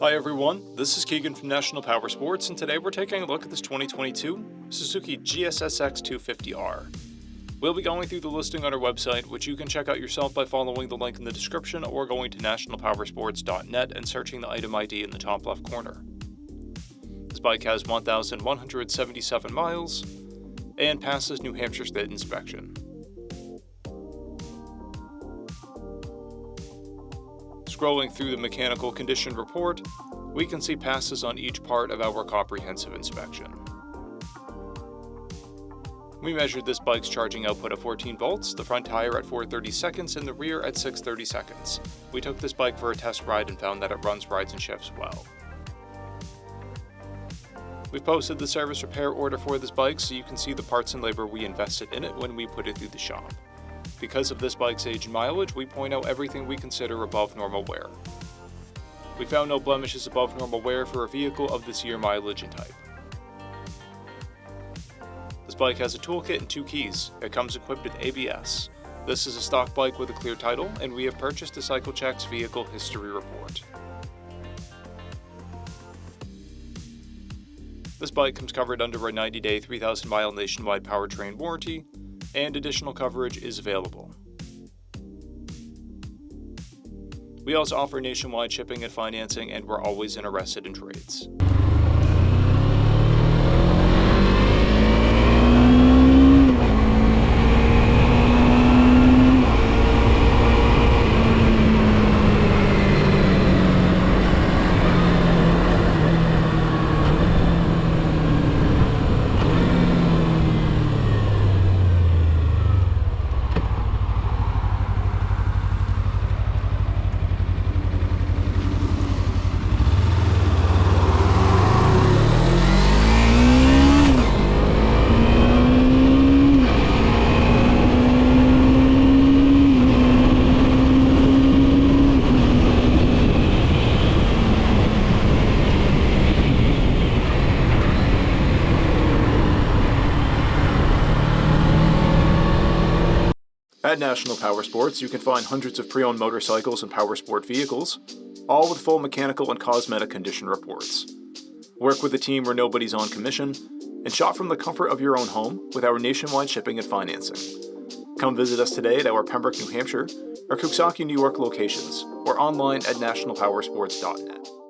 Hi everyone, this is Keegan from National Powersports, and today we're taking a look at this 2022 Suzuki GSX250R. We'll be going through the listing on our website, which you can check out yourself by following the link in the description or going to nationalpowersports.net and searching the item ID in the top left corner. This bike has 1,177 miles and passes New Hampshire State inspection. Scrolling through the mechanical condition report, we can see passes on each part of our comprehensive inspection. We measured this bike's charging output at 14 volts, the front tire at 430 seconds, and the rear at 630 seconds. We took this bike for a test ride and found that it runs, rides, and shifts well. We've posted the service repair order for this bike so you can see the parts and labor we invested in it when we put it through the shop. Because of this bike's age and mileage, we point out everything we consider above normal wear. We found no blemishes above normal wear for a vehicle of this year, mileage, and type. This bike has a toolkit and 2 keys. It comes equipped with ABS. This is a stock bike with a clear title, and we have purchased a CycleCheck's vehicle history report. This bike comes covered under a 90-day, 3,000-mile nationwide powertrain warranty, and additional coverage is available. We also offer nationwide shipping and financing, and we're always interested in trades. At National Powersports, you can find hundreds of pre-owned motorcycles and powersport vehicles, all with full mechanical and cosmetic condition reports. Work with a team where nobody's on commission, and shop from the comfort of your own home with our nationwide shipping and financing. Come visit us today at our Pembroke, New Hampshire, or Coxsackie, New York locations, or online at nationalpowersports.net.